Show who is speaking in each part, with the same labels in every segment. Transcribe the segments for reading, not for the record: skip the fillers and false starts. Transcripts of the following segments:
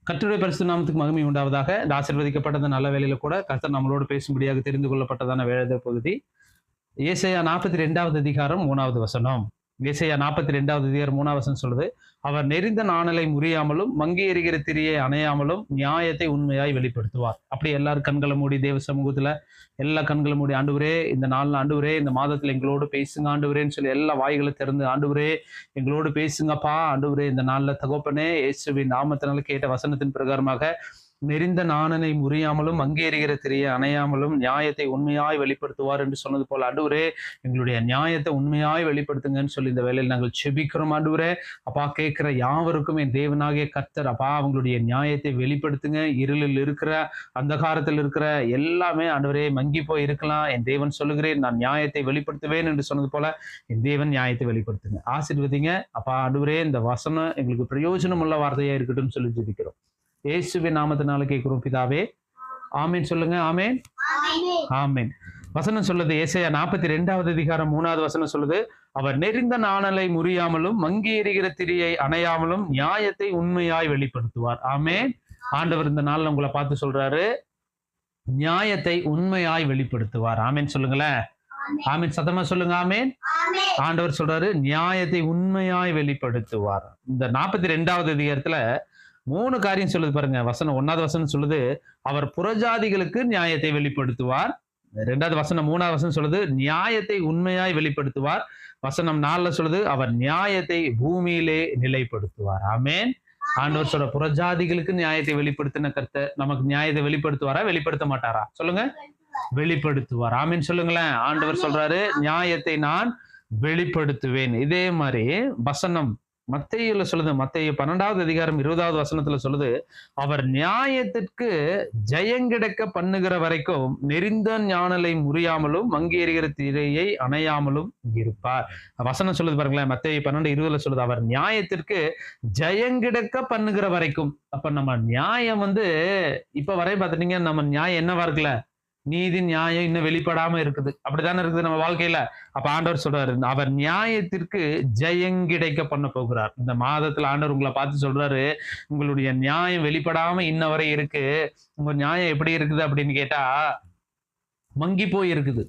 Speaker 1: கர்த்தருடைய பரிசுத்த நாமத்துக்கு மகிமை உண்டாவதாக. இந்த ஆசீர்வதிக்கப்பட்ட இந்த நல்ல வேளையில கூட கர்த்தர் நம்மளோடு பேசும்படியாக தெரிந்து கொள்ளப்பட்டதான வேத பகுதி ஏசாயா 42வது அதிகாரம் 3வது வசனம். ஏசாயா 42வது அதிகாரம் 3வது வசனம் சொல்லுது, அவர் நெறிந்த நாணலை முறியாமலும் மங்கி எறிகிற திரியை அணையாமலும் நியாயத்தை உண்மையாய் வெளிப்படுத்துவார். அப்படி எல்லாரும் கண்களை மூடி தேவ சமூகத்துல எல்லா கண்களை மூடி, ஆண்டவரே இந்த நாள்ல, ஆண்டவரே இந்த மாதத்துல எங்களோடு பேசுங்க ஆண்டவரேன்னு சொல்லி எல்லா வாய்களை திறந்து, ஆண்டவரே எங்களோடு பேசுங்கப்பா, ஆண்டவரே இந்த நாள்ல தகப்பனே இயேசுவின் நாமத்தினால கேட்ட வசனத்தின் பிரகாரமாக நெறிந்த நாணனை முறியாமலும் அங்கேறுகிற திரையை அணையாமலும் நியாயத்தை உண்மையாய் வெளிப்படுத்துவார் என்று சொன்னது போல, ஆண்டவரே எங்களுடைய நியாயத்தை உண்மையாய் வெளிப்படுத்துங்கன்னு சொல்லி இந்த வேளையில் நாங்கள் செபிக்கிறோம். ஆண்டவரே அப்பா, கேட்கிற யாவருக்கும் என் தேவனாகிய கர்த்தர் அப்பா அவங்களுடைய நியாயத்தை வெளிப்படுத்துங்க. இருளில் இருக்கிற, அந்தகாரத்தில் இருக்கிற எல்லாமே ஆண்டவரே மங்கி போய் இருக்கலாம், என் தேவன் சொல்லுகிறேன் நான் நியாயத்தை வெளிப்படுத்துவேன் என்று சொன்னது போல என் தேவன் நியாயத்தை வெளிப்படுத்துங்க. ஆசீர்வதிங்க அப்பா. ஆண்டவரே இந்த வசனம் எங்களுக்கு பிரயோஜனம் உள்ள வார்த்தையா இருக்கட்டும் சொல்லி ஜெபிக்கிறோம். இயேசுவின் நாமத்தினால கேட்கிறோம் பிதாவே, ஆமீன் சொல்லுங்க. ஆமீன் ஆமீன். வசனம் சொல்லுது, ஏசாயா 42வது அதிகாரம் 3வது வசனம் சொல்லுது, அவர் நெறிந்த நாணலை முறியாமலும் மங்கி எறிகிற திரியை அணையாமலும் நியாயத்தை உண்மையாய் வெளிப்படுத்துவார். ஆமீன். ஆண்டவர் இந்த நாள்ல உங்களை பார்த்து சொல்றாரு, நியாயத்தை உண்மையாய் வெளிப்படுத்துவார். ஆமீன் சொல்லுங்களேன். ஆமீன் சத்தமா சொல்லுங்க. ஆமீன். ஆண்டவர் சொல்றாரு நியாயத்தை உண்மையாய் வெளிப்படுத்துவார். இந்த 42வது அதிகாரத்துல 3 காரியம் சொல்லுது பாருங்க. வசனம் 1வது வசனம் சொல்லுது, அவர் புறஜாதிகளுக்கு நியாயத்தை வெளிப்படுத்துவார். 2வது வசனம் 3வது வசனம் சொல்லுது, நியாயத்தை உண்மையாய் வெளிப்படுத்துவார். வசனம் 4ல சொல்லுது, அவர் நியாயத்தை பூமியிலே நிலைப்படுத்துவார். ஆமேன். ஆண்டவர் சொல்ற புறஜாதிகளுக்கு நியாயத்தை வெளிப்படுத்தின கர்த்தர் நமக்கு நியாயத்தை வெளிப்படுத்துவாரா, வெளிப்படுத்த மாட்டாரா? சொல்லுங்க. வெளிப்படுத்துவார். ஆமீன் சொல்லுங்களேன். ஆண்டவர் சொல்றாரு நியாயத்தை நான் வெளிப்படுத்துவேன். இதே மாதிரி வசனம் மத்தேயுல சொல்லுது, மத்தேயு 12வது அதிகாரம் 20வது வசனத்துல சொல்லுது, அவர் நியாயத்திற்கு ஜெயங்கிடக்க பண்ணுகிற வரைக்கும் நெறிந்த ஞானலை முறியாமலும் மங்கி எறிகிற திரையை அணையாமலும் இருப்பார். வசனம் சொல்லுது பாருங்களேன், மத்தேயு 12:20 சொல்லுது, அவர் நியாயத்திற்கு ஜெயங்கிடக்க பண்ணுகிற வரைக்கும். அப்ப நம்ம நியாயம் இப்ப வரை பார்த்துட்டீங்க, நம்ம நியாயம் என்னவா இருக்குல்ல, நீதி நியாயம் இன்னும் வெளிப்படாம இருக்குது. அப்படித்தானே இருக்குது நம்ம வாழ்க்கையில. அப்ப ஆண்டவர் சொல்றாரு, அவர் நியாயத்திற்கு ஜெயங்கிடைக்க பண்ண போகிறார். இந்த மாதத்துல ஆண்டவர் உங்களை பார்த்து சொல்றாரு, உங்களுடைய நியாயம் வெளிப்படாம இன்ன வரை இருக்கு. உங்க நியாயம் எப்படி இருக்குது அப்படின்னு கேட்டா, மங்கி போய் இருக்குது,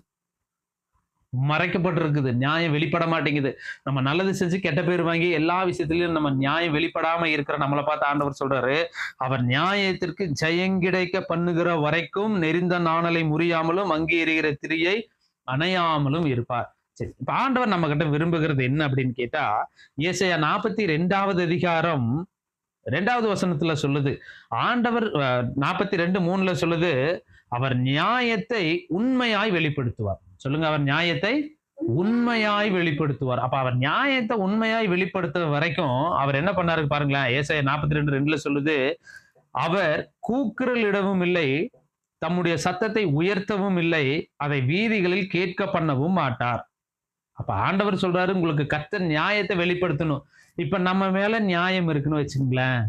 Speaker 1: மறைக்கப்பட்டிருக்குது, நியாயம் வெளிப்பட மாட்டேங்குது. நம்ம நல்லது செஞ்சு கெட்ட பேர் வாங்கி எல்லா விஷயத்திலையும் நம்ம நியாயம் வெளிப்படாம இருக்கிற நம்மளை பார்த்து ஆண்டவர் சொல்றாரு, அவர் நியாயத்திற்கு ஜெயங்கிடைக்க பண்ணுகிற வரைக்கும் நெறிந்த நாணலை முறியாமலும் மங்கி எறிகிற திரியை அணையாமலும் இருப்பார். சரி, இப்ப ஆண்டவர் நம்ம கிட்ட விரும்புகிறது என்ன அப்படின்னு கேட்டா, ஏசாயா 42வது அதிகாரம் 2வது வசனத்துல சொல்லுது, ஆண்டவர் 42:3 சொல்லுது, அவர் நியாயத்தை உண்மையாய் வெளிப்படுத்துவார். சொல்லுங்க, அவர் நியாயத்தை உண்மையாய் வெளிப்படுத்துவார். அப்ப அவர் நியாயத்தை உண்மையாய் வெளிப்படுத்துற வரைக்கும் அவர் என்ன பண்ணாரு பாருங்களேன். ஏசாயா 42:2 சொல்லுது, அவர் கூக்குரலிடவும் இல்லை, தம்முடைய சத்தத்தை உயர்த்தவும் இல்லை, அதை வீதிகளில் கேட்க பண்ணவும் மாட்டார். அப்ப ஆண்டவர் சொல்றாரு, உங்களுக்கு கர்த்தர் நியாயத்தை வெளிப்படுத்தணும். இப்ப நம்ம மேல நியாயம் இருக்குன்னு வச்சுங்களேன்,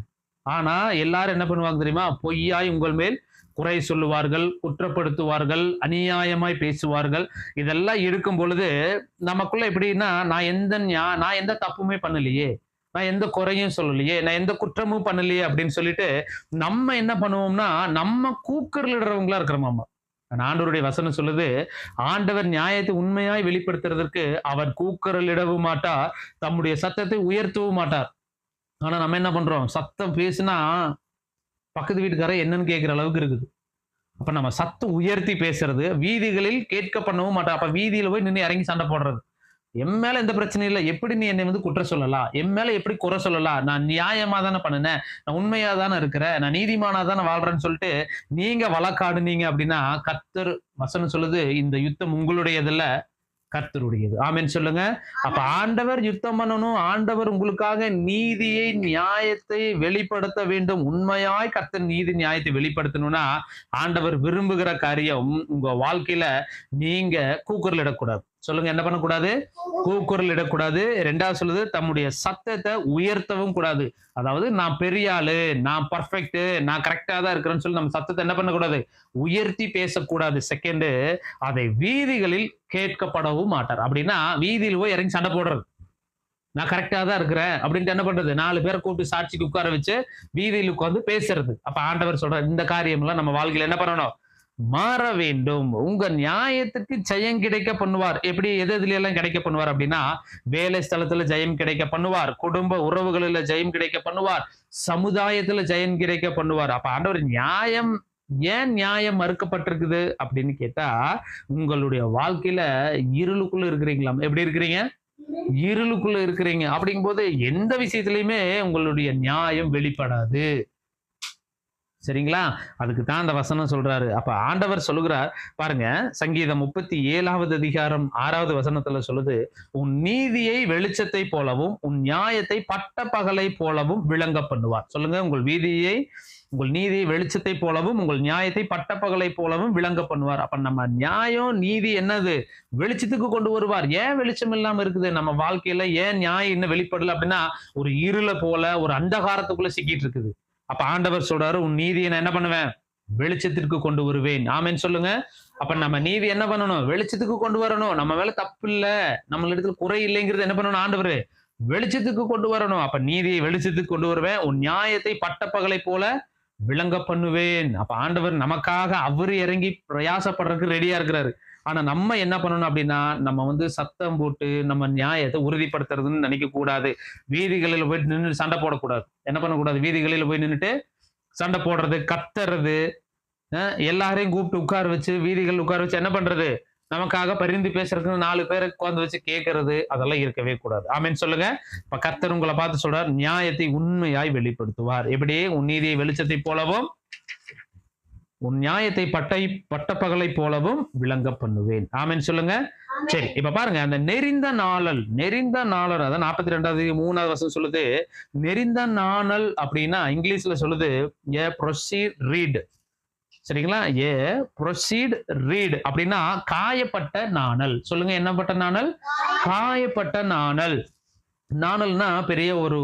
Speaker 1: ஆனா எல்லாரும் என்ன பண்ணுவாங்க தெரியுமா, பொய்யாய் உங்கள் மேல் குறை சொல்லுவார்கள், குற்றப்படுத்துவார்கள், அநியாயமாய் பேசுவார்கள். இதெல்லாம் இருக்கும் பொழுது நமக்குள்ள எப்படின்னா, நான் எந்த தப்புமே பண்ணலையே, நான் எந்த குறையும் சொல்லலையே, நான் எந்த குற்றமும் பண்ணலையே அப்படின்னு சொல்லிட்டு நம்ம என்ன பண்ணுவோம்னா, நம்ம கூக்குரலிடுறவங்களா இருக்கிறோமாமா. ஆண்டவருடைய வசனம் சொல்லுது, ஆண்டவர் நியாயத்தை உண்மையாய் வெளிப்படுத்துறதற்கு அவர் கூக்குரலிடவும் மாட்டார், தம்முடைய சத்தத்தை உயர்த்தவும் மாட்டார். ஆனா நம்ம என்ன பண்றோம், சத்தம் பேசினா பக்கத்து வீட்டுக்காரர் என்னன்னு கேட்கிற அளவுக்கு இருக்குது. அப்ப நம்ம சத்தம் உயர்த்தி பேசுறது, வீதிகளில் கேட்க பண்ணவும் மாட்டோம். அப்ப வீதியில போய் நின்று இறங்கி சண்டை போடுறது, என் மேல எந்த பிரச்சனையும் இல்லை, எப்படி நீ என்னை குற்றம் சொல்லலாம், என் மேல எப்படி குறை சொல்லலாம், நான் நியாயமா தானே பண்ணினேன், நான் உண்மையா தானே இருக்கிறேன், நான் நீதிமானா தானே வாழ்றேன்னு சொல்லிட்டு நீங்க வழக்காடுனீங்க அப்படின்னா, கர்த்தர் வசனம் சொல்லுது, இந்த யுத்தம் உங்களுடையதில்ல, கர்த்தருடையது. ஆமென் சொல்லுங்க. அப்ப ஆண்டவர் யுத்தம் பண்ணணும், ஆண்டவர் உங்களுக்காக நீதியை நியாயத்தை வெளிப்படுத்த வேண்டும். உண்மையாய் கர்த்தர் நீதி நியாயத்தை வெளிப்படுத்தணும்னா, ஆண்டவர் விரும்புகிற காரியம் உங்க வாழ்க்கையில நீங்க கூக்குரலிடக்கூடாது. சொல்லுங்க, என்ன பண்ணக்கூடாது, கூக்குரல் இடக்கூடாது. 2வது சொல்லுது, தம்முடைய சத்தத்தை உயர்த்தவும் கூடாது. அதாவது நான் பெரிய ஆளு, நான் பர்ஃபெக்ட், நான் கரெக்டா தான் இருக்கிறேன்னு சொல்லி நம்ம சத்தத்தை என்ன பண்ணக்கூடாது, உயர்த்தி பேசக்கூடாது. செகண்ட், அதை வீதிகளில் கேட்கப்படவும் மாட்டார். அப்படின்னா வீதியில் போய் இறங்கி சண்டை போடுறது, நான் கரெக்டா தான் இருக்கிறேன் அப்படின்ட்டு என்ன பண்றது, 4 பேரை கூப்பிட்டு சாட்சிக்கு உட்கார வச்சு வீதியில் உட்கார்ந்து பேசுறது. அப்ப ஆண்டவர் சொல்றார், இந்த காரியம் எல்லாம் நம்ம வாழ்க்கையில என்ன பண்ணணும், மாற வேண்டும். உங்க நியாயத்துக்கு ஜெயம் கிடைக்க பண்ணுவார். எப்படி எதுல எல்லாம் கிடைக்க பண்ணுவார் அப்படின்னா, வேலை ஸ்தலத்துல ஜெயம் கிடைக்க பண்ணுவார், குடும்ப உறவுகளில ஜெயம் கிடைக்க பண்ணுவார், சமுதாயத்துல ஜெயம் கிடைக்க பண்ணுவார். அப்ப ஆண்டவர் நியாயம், ஏன் நியாயம் மறுக்கப்பட்டிருக்குது அப்படின்னு கேட்டா, உங்களுடைய வாழ்க்கையில இருளுக்குள்ள இருக்கிறீங்களா? எப்படி இருக்கிறீங்க? இருளுக்குள்ள இருக்கிறீங்க. அப்படிங்கும்போது எந்த விஷயத்திலயுமே உங்களுடைய நியாயம் வெளிப்படாது. சரிங்களா? அதுக்கு தான் அந்த வசனம் சொல்றாரு. அப்ப ஆண்டவர் சொல்லுகிறார் பாருங்க, சங்கீதம் 37வது அதிகாரம் 6வது வசனத்துல சொல்லுது, உன் நீதியை வெளிச்சத்தை போலவும் உன் நியாயத்தை பட்ட பகலை போலவும் விளங்க பண்ணுவார். சொல்லுங்க, உங்கள் நீதியை வெளிச்சத்தை போலவும் உங்கள் நியாயத்தை பட்ட பகலை போலவும் விளங்க பண்ணுவார். அப்ப நம்ம நியாயம் நீதி என்னது, வெளிச்சத்துக்கு கொண்டு வருவார். ஏன் வெளிச்சம் இல்லாம இருக்குது நம்ம வாழ்க்கையில, ஏன் நியாயம் இன்னும் வெளிப்படல அப்படின்னா, ஒரு இருள போல ஒரு அந்தகாரத்துக்குள்ள சிக்கிட்டு இருக்குது. அப்ப ஆண்டவர் சொல்றாரு, உன் நீதியை நான் என்ன பண்ணுவேன், வெளிச்சத்திற்கு கொண்டு வருவேன். ஆமென் சொல்லுங்க. அப்ப நம்ம நீதி என்ன பண்ணணும், வெளிச்சத்துக்கு கொண்டு வரணும். நம்ம மேல தப்பு இல்ல, நம்ம இடத்துல குறை இல்லைங்கிறது என்ன பண்ணணும், ஆண்டவர் வெளிச்சத்துக்கு கொண்டு வரணும். அப்ப நீதியை வெளிச்சத்துக்கு கொண்டு வருவேன், உன் நியாயத்தை பட்ட பகலை போல விளங்க பண்ணுவேன். அப்ப ஆண்டவர் நமக்காக அவரு இறங்கி பிரயாசப்படுறதுக்கு ரெடியா இருக்கிறாரு. ஆனா நம்ம என்ன பண்ணணும் அப்படின்னா, நம்ம சத்தம் போட்டு நம்ம நியாயத்தை உறுதிப்படுத்துறதுன்னு நினைக்க கூடாது. வீதிகளில் போய் நின்று சண்டை போடக்கூடாது. என்ன பண்ணக்கூடாது, வீதிகளில் போய் நின்றுட்டு சண்டை போடுறது, கத்துறது, எல்லாரையும் கூப்பிட்டு உட்கார வச்சு வீதிகள் உட்கார வச்சு என்ன பண்றது, நமக்காக பரிந்து பேசுறதுக்கு 4 பேரை உட்கார்ந்து வச்சு கேட்கறது, அதெல்லாம் இருக்கவே கூடாது. ஆமென் சொல்லுங்க. இப்ப கர்த்தர் உங்களை பார்த்து சொல்றார், நியாயத்தை உண்மையாய் வெளிப்படுத்துவார். எப்படி, உன் நீதியை வெளிச்சத்தை போலவும் உன் நியாயத்தை பட்ட பகலை போலவும் விளங்க பண்ணுவேன். ஆமென் சொல்லுங்க. சரி, இப்ப பாருங்க, அந்த நெறிந்த நாளல், அதான் 42வது 3வது வசனம் சொல்லுது. நெறிந்த நாணல் அப்படின்னா இங்கிலீஷ்ல சொல்லுது ஏ ப்ரொசீட் ரீட். சரிங்களா? ஏ ப்ரொசீட் ரீட் அப்படின்னா காயப்பட்ட நாணல். சொல்லுங்க, என்னப்பட்ட நாணல், காயப்பட்ட நாணல். நாணல்னா பெரிய ஒரு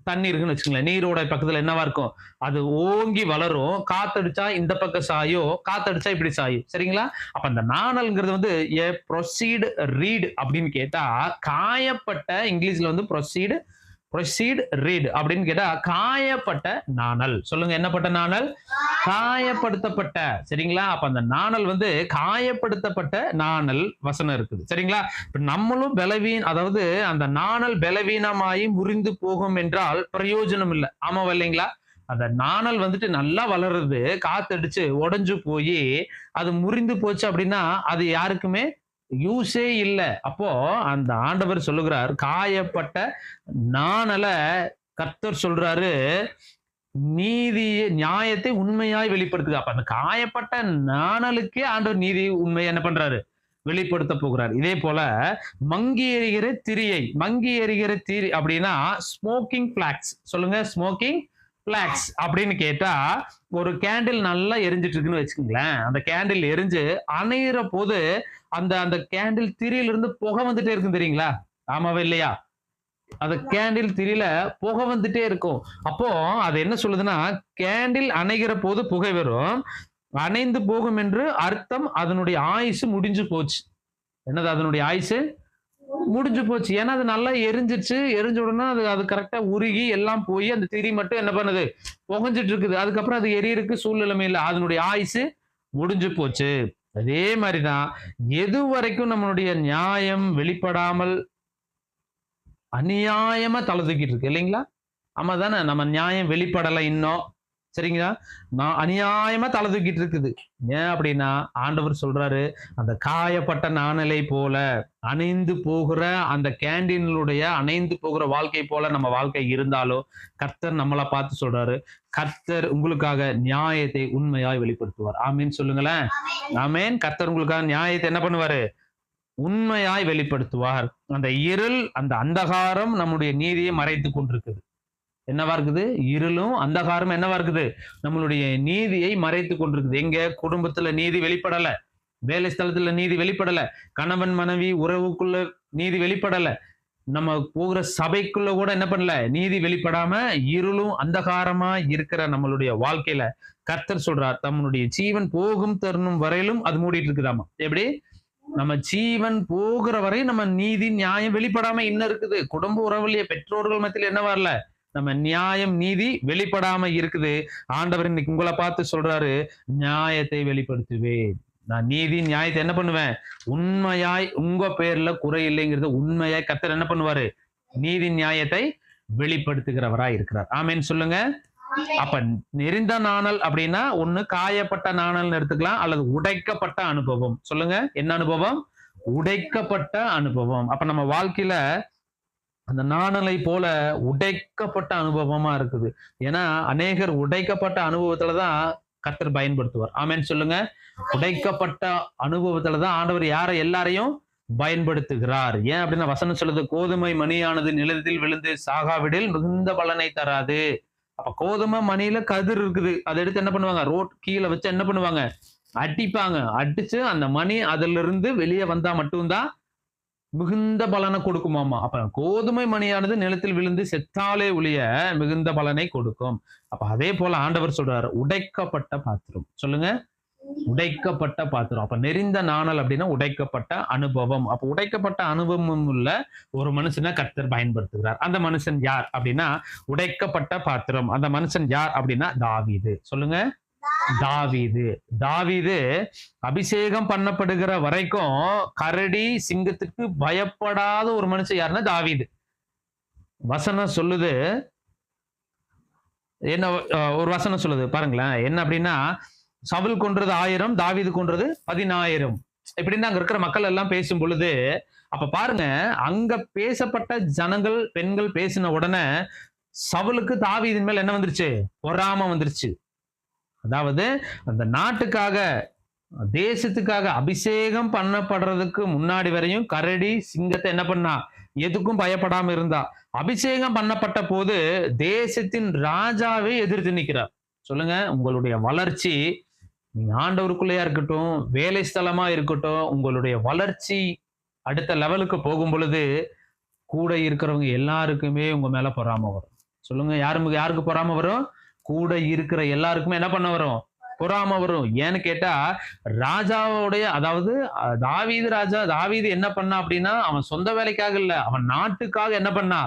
Speaker 1: தண்ணி இருக்குன்னு வச்சுக்கோங்களேன், நீரோட பக்கத்துல என்னவா இருக்கும், அது ஓங்கி வளரும், காத்தடிச்சா இந்த பக்கம் சாயும், காத்தடிச்சா இப்படி சாயும். சரிங்களா? அப்ப அந்த நாணல்ங்கிறது ஏ ப்ரொசீட் ரீட் அப்படின்னு கேட்டா, காயப்பட்ட, இங்கிலீஷ்ல ப்ரொசீட் ரீட் அப்படின்னு கேட்டா காயப்பட்ட நாணல். சொல்லுங்க, என்னப்பட்ட நாணல், காயப்படுத்தப்பட்ட. சரிங்களா? அப்ப அந்த நாணல் காயப்படுத்தப்பட்ட நாணல் வசனம் இருக்குது. சரிங்களா? இப்ப நம்மளும் அதாவது அந்த நாணல் பலவீனமாயி முறிந்து போகும் என்றால் பிரயோஜனம் இல்லை. ஆமாவா இல்லைங்களா? அந்த நாணல் நல்லா வளருது, காத்தடிச்சு உடைஞ்சு போய் அது முறிந்து போச்சு அப்படின்னா அது யாருக்குமே யூஸே இல்லை. அப்போ அந்த ஆண்டவர் சொல்லுகிறார், காயப்பட்ட நாணலை கர்த்தர் சொல்றாரு, நியாயத்தை உண்மையாய் வெளிப்படுத்துக. அப்ப அந்த காயப்பட்ட நாணலுக்கே ஆண்டவர் நீதி உண்மையை என்ன பண்றாரு, வெளிப்படுத்த போகிறார். இதே போல மங்கி எறிகிற திரி அப்படின்னா ஸ்மோக்கிங் பிளாக்ஸ். சொல்லுங்க, ஸ்மோக்கிங் பிளாக்ஸ் அப்படின்னு கேட்டா, ஒரு கேண்டில் நல்லா எரிஞ்சிட்டு இருக்குன்னு வச்சுக்கோங்களேன். அந்த கேண்டில் எரிஞ்சு அணையிற போது அந்த கேண்டில் திரியிலிருந்து புகை வந்துட்டே இருக்கும், தெரியுங்களா? ஆமாவா இல்லையா? அந்த கேண்டில் திரியில புகை வந்துட்டே இருக்கும். அப்போ அது என்ன சொல்லுதுன்னா, கேண்டில் அணைகிற போது புகை வரும், அணைந்து போகும் என்று அர்த்தம், அதனுடைய ஆயுசு முடிஞ்சு போச்சு. என்னது, அதனுடைய ஆயுசு முடிஞ்சு போச்சு. ஏன்னா அது நல்லா எரிஞ்சிச்சு, எரிஞ்ச உடனே அது கரெக்டா உருகி எல்லாம் போய் அந்த திரி மட்டும் என்ன பண்ணுது, புகஞ்சிட்டு இருக்குது. அதுக்கப்புறம் அது எரியறதுக்கு சூழ்நிலைமை இல்லை, அதனுடைய ஆயுசு முடிஞ்சு போச்சு. அதே மாதிரிதான் எது வரைக்கும் நம்மளுடைய நியாயம் வெளிப்படாமல் அநியாயமா தலை தூக்கிட்டு இருக்கு இல்லைங்களா? ஆமா தானே, நம்ம நியாயம் வெளிப்படலை இன்னும். சரிங்களா? நான் அநியாயமா தலை தூக்கிட்டு இருக்குது. ஏன் அப்படின்னா ஆண்டவர் சொல்றாரு, அந்த காயப்பட்ட நாணலை போல அணைந்து போகிற அந்த கேண்டீனுடைய அணைந்து போகிற வாழ்க்கை போல நம்ம வாழ்க்கை இருந்தாலும் கர்த்தர் நம்மளை பார்த்து சொல்றாரு, கர்த்தர் உங்களுக்காக நியாயத்தை உண்மையாய் வெளிப்படுத்துவார். ஆமீன் சொல்லுங்களேன். ஆமீன். கர்த்தர் உங்களுக்காக நியாயத்தை என்ன பண்ணுவாரு, உண்மையாய் வெளிப்படுத்துவார். அந்த இருள், அந்த அந்தகாரம் நம்முடைய நீதியை மறைத்து கொண்டிருக்குது. என்னவா இருக்குது, இருளும் அந்தகாரம் என்னவா இருக்குது, நம்மளுடைய நீதியை மறைத்து கொண்டிருக்குது. எங்க குடும்பத்துல நீதி வெளிப்படல, வேலை ஸ்தலத்துல நீதி வெளிப்படல, கணவன் மனைவி உறவுக்குள்ள நீதி வெளிப்படல, நம்ம போகிற சபைக்குள்ள கூட என்ன பண்ணல, நீதி வெளிப்படாம இருளும் அந்தகாரமா இருக்கிற நம்மளுடைய வாழ்க்கையில கர்த்தர் சொல்றார், தம்முடைய ஜீவன் போகும் தருணம் வரையிலும் அது மூடிட்டு இருக்குதாமா. எப்படி, நம்ம ஜீவன் போகிற வரை நம்ம நீதி நியாயம் வெளிப்படாம இன்னும் இருக்குது. குடும்ப உறவுலயே பெற்றோர்கள் மத்தியில என்ன வரல, நம்ம நியாயம் நீதி வெளிப்படாம இருக்குது. ஆண்டவர் இன்னைக்கு உங்களை பார்த்து சொல்றாரு, நியாயத்தை வெளிப்படுத்துவேன். நான் நீதி நியாயத்தை என்ன பண்ணுவேன், உண்மையாய் உங்க பேர்ல குறை இல்லைங்கிறது உண்மையாய் கர்த்தர் என்ன பண்ணுவாரு, நீதி நியாயத்தை வெளிப்படுத்துகிறவராய் இருக்கிறார். ஆமென் சொல்லுங்க. அப்ப நெறிந்த நாணல் அப்படின்னா ஒண்ணு காயப்பட்ட நாணல்னு எடுத்துக்கலாம், அல்லது உடைக்கப்பட்ட அனுபவம். சொல்லுங்க, என்ன அனுபவம், உடைக்கப்பட்ட அனுபவம். அப்ப நம்ம வாழ்க்கையில அந்த நாணலை போல உடைக்கப்பட்ட அனுபவமா இருக்குது. ஏன்னா அநேகர் உடைக்கப்பட்ட அனுபவத்துலதான் கர்த்தர் பயன்படுத்துவார். ஆமென் சொல்லுங்க. உடைக்கப்பட்ட அனுபவத்துலதான் ஆண்டவர் எல்லாரையும் பயன்படுத்துகிறார். ஏன் அப்படின்னா வசனம் சொல்லுது, கோதுமை மணியானது நிலத்தில் விழுந்து சாகாவிடில் மிகுந்த பலனை தராது. அப்ப கோதுமை மணியில கதிர் இருக்குது, அதை எடுத்து என்ன பண்ணுவாங்க, ரோட் கீழே வச்சு என்ன பண்ணுவாங்க, அடிப்பாங்க. அடிச்சு அந்த மணி அதுல இருந்து வெளியே வந்தா மட்டும்தான் மிகுந்த பலனை கொடுக்குமாமா. அப்ப கோதுமை மணியானது நிலத்தில் விழுந்து செத்தாலே ஒழிய மிகுந்த பலனை கொடுக்கும். அப்ப அதே போல ஆண்டவர் சொல்றாரு, உடைக்கப்பட்ட பாத்திரம். சொல்லுங்க, உடைக்கப்பட்ட பாத்திரம். அப்ப நெறிந்த நாணல் அப்படின்னா உடைக்கப்பட்ட அனுபவம். அப்ப உடைக்கப்பட்ட அனுபவம் உள்ள ஒரு மனுஷனை கர்த்தர் பயன்படுத்துகிறார். அந்த மனுஷன் யார் அப்படின்னா உடைக்கப்பட்ட பாத்திரம். அந்த மனுஷன் யார் அப்படின்னா தாவீது. சொல்லுங்க, தாவீது. தாவீது அபிஷேகம் பண்ணப்படுகிற வரைக்கும் கரடி சிங்கத்துக்கு பயப்படாத ஒரு மனுஷன் யாருன்னா தாவீது. வசனம் சொல்லுது, என்ன ஒரு வசனம் சொல்லுது பாருங்களேன், என்ன அப்படின்னா சவுல் கொன்றது 1000, தாவீது கொன்றது 10000. இப்படின்னு அங்க இருக்கிற மக்கள் எல்லாம் பேசும் பொழுது, அப்ப பாருங்க, அங்க பேசப்பட்ட ஜனங்கள் பெண்கள் பேசின உடனே சவுலுக்கு தாவீதின் மேல என்ன வந்துருச்சு, பொறாம வந்துருச்சு. அதாவது அந்த நாட்டுக்காக தேசத்துக்காக அபிஷேகம் பண்ணப்படுறதுக்கு முன்னாடி வரையும் கரடி சிங்கத்தை என்ன பண்ணா, எதுக்கும் பயப்படாம இருந்தா. அபிஷேகம் பண்ணப்பட்ட போது தேசத்தின் ராஜாவை எதிர்த்து நிற்கிறார். சொல்லுங்க, உங்களுடைய வளர்ச்சி, நீங்க ஆண்டவருக்குள்ளேயா இருக்கட்டும், வேலை ஸ்தலமா இருக்கட்டும், உங்களுடைய வளர்ச்சி அடுத்த லெவலுக்கு போகும் பொழுது கூட இருக்கிறவங்க எல்லாருக்குமே உங்க மேல பொறாம வரும். சொல்லுங்க, யாருக்கு பொறாம வரும், கூட இருக்கிற எல்லாருக்குமே என்ன பண்ண வரும், பொறாம வரும். ஏன்னு கேட்டா ராஜாவுடைய, அதாவது தாவீது என்ன பண்ணா அப்படின்னா, அவன் சொந்த வேலைக்காக இல்ல, அவன் நாட்டுக்காக என்ன பண்ணா,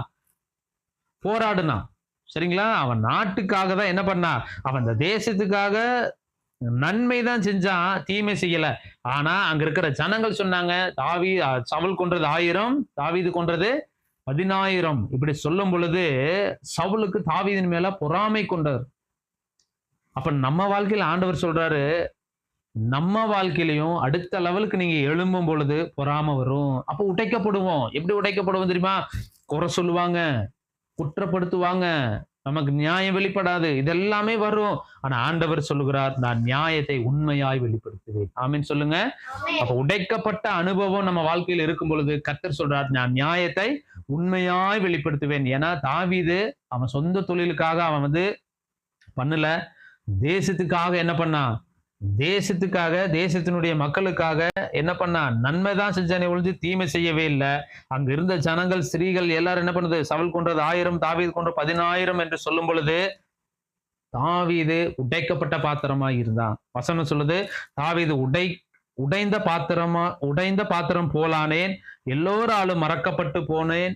Speaker 1: போராடுனான். சரிங்களா, அவன் நாட்டுக்காக தான் என்ன பண்ணா, அவன் அந்த தேசத்துக்காக நன்மை தான் செஞ்சான், தீமை செய்யல. ஆனா அங்க இருக்கிற ஜனங்கள் சொன்னாங்க, சவுல் கொன்றது 1000, தாவீது கொன்றது 10000. இப்படி சொல்லும் பொழுது சவுலுக்கு தாவீதின் மேல பொறாமை கொண்டார். அப்ப நம்ம வாழ்க்கையில ஆண்டவர் சொல்றாரு, நம்ம வாழ்க்கையிலையும் அடுத்த லெவலுக்கு நீங்க எழும்பும் பொழுது பொறாம வரும். அப்ப உடைக்கப்படுவோம். எப்படி உடைக்கப்படுவோம் தெரியுமா, குறை சொல்லுவாங்க, குற்றப்படுத்துவாங்க, நமக்கு நியாயம் வெளிப்படாது, இதெல்லாமே வரும். ஆனா ஆண்டவர் சொல்லுகிறார், நான் நியாயத்தை உண்மையாய் வெளிப்படுத்துவேன். ஆமீன் சொல்லுங்க. அப்ப உடைக்கப்பட்ட அனுபவம் நம்ம வாழ்க்கையில் இருக்கும் பொழுது கர்த்தர் சொல்றார், நான் நியாயத்தை உண்மையாய் வெளிப்படுத்துவேன். ஏன்னா தாவீது அவன் சொந்த தொழிலுக்காக அவன் பண்ணல, தேசத்துக்காக என்ன பண்ணா, தேசத்தினுடைய மக்களுக்காக என்ன பண்ணா, நன்மைதான் செஞ்சானே ஒழிஞ்சு தீமை செய்யவே இல்லை. அங்க இருந்த ஜனங்கள், ஸ்திரீகள் எல்லாரும் என்ன பண்ணுது, சவுல் கொன்றது 1000, தாவீது கொன்றது 10000 என்று சொல்லும் பொழுது தாவீது உடைக்கப்பட்ட பாத்திரமா இருந்தான். வசனம் சொல்லுது, தாவீது உடைந்த பாத்திரம் போலானேன், எல்லோராலும் மறக்கப்பட்டு போனேன்,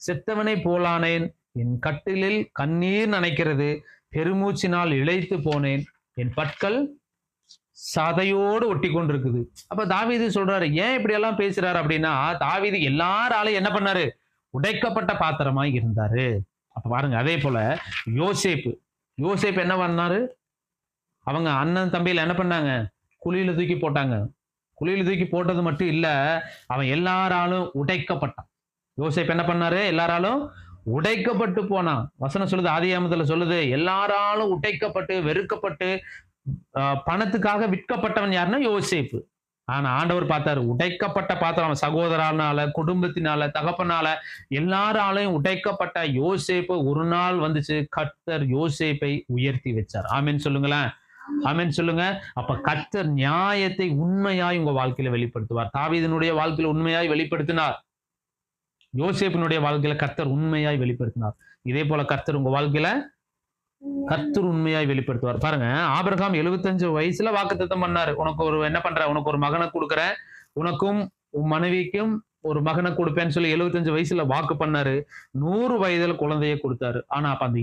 Speaker 1: செத்தவனை போலானேன், என் கட்டிலில் கண்ணீர் நனைக்கிறது, பெருமூச்சினால் இழைத்து போனேன், என் பற்கள் சதையோடு ஒட்டி கொண்டிருக்குது. அப்ப தாவீது சொல்றாரு, ஏன் இப்படி எல்லாம் பேசுறாரு அப்படின்னா, தாவீது எல்லாராலும் என்ன பண்ணாரு, உடைக்கப்பட்ட பாத்திரமாய் இருந்தாரு. அப்ப பாருங்க, அதே போல யோசேப்பு என்ன பண்ணாரு, அவங்க அண்ணன் தம்பியில என்ன பண்ணாங்க, குழியில தூக்கி போட்டாங்க. குழியில தூக்கி போட்டது மட்டும் இல்ல, அவன் எல்லாராலும் உடைக்கப்பட்டான். யோசேப்பு என்ன பண்ணாரு, எல்லாராலும் உடைக்கப்பட்டு போனான். வசனம் சொல்லுது, ஆதியாகமத்துல சொல்லுது, எல்லாராலும் உடைக்கப்பட்டு வெறுக்கப்பட்டு பணத்துக்காக விற்கப்பட்டவன் யாருன்னா யோசேப்பு. ஆனா ஆண்டவர் பார்த்தாரு, உடைக்கப்பட்ட பாத்திரம், அவன் சகோதரனால, குடும்பத்தினால, தகப்பனால, எல்லாராலையும் உடைக்கப்பட்ட யோசேப்பு ஒரு நாள் வந்துச்சு, கர்த்தர் யோசேப்பை உயர்த்தி வச்சார். ஆமென் சொல்லுங்களேன், ஆமென் சொல்லுங்க. அப்ப கர்த்தர் நியாயத்தை உண்மையாய் உங்க வாழ்க்கையில வெளிப்படுத்துவார். தாவீதினுடைய வாழ்க்கையில உண்மையாய் வெளிப்படுத்தினார், யோசேப்பினுடைய வாழ்க்கையில கர்த்தர் உண்மையாய் வெளிப்படுத்தினார். இதே போல கர்த்தர் உங்க வாழ்க்கையில கர்த்தர் உண்மையாய் வெளிப்படுத்துவார். பாருங்க, ஆபிரகாம் 75 வயசுல வாக்குத்தத்தம் பண்ணாரு, உனக்கு ஒரு என்ன பண்ற, உனக்கு ஒரு மகனை கொடுக்குறேன், உனக்கும் உன் மனைவிக்கும் ஒரு மகனை கொடுப்பேன்னு சொல்லி 75 வயசுல வாக்கு பண்ணாரு. 100 வயதுல குழந்தையை கொடுத்தாரு. ஆனா அப்ப அந்த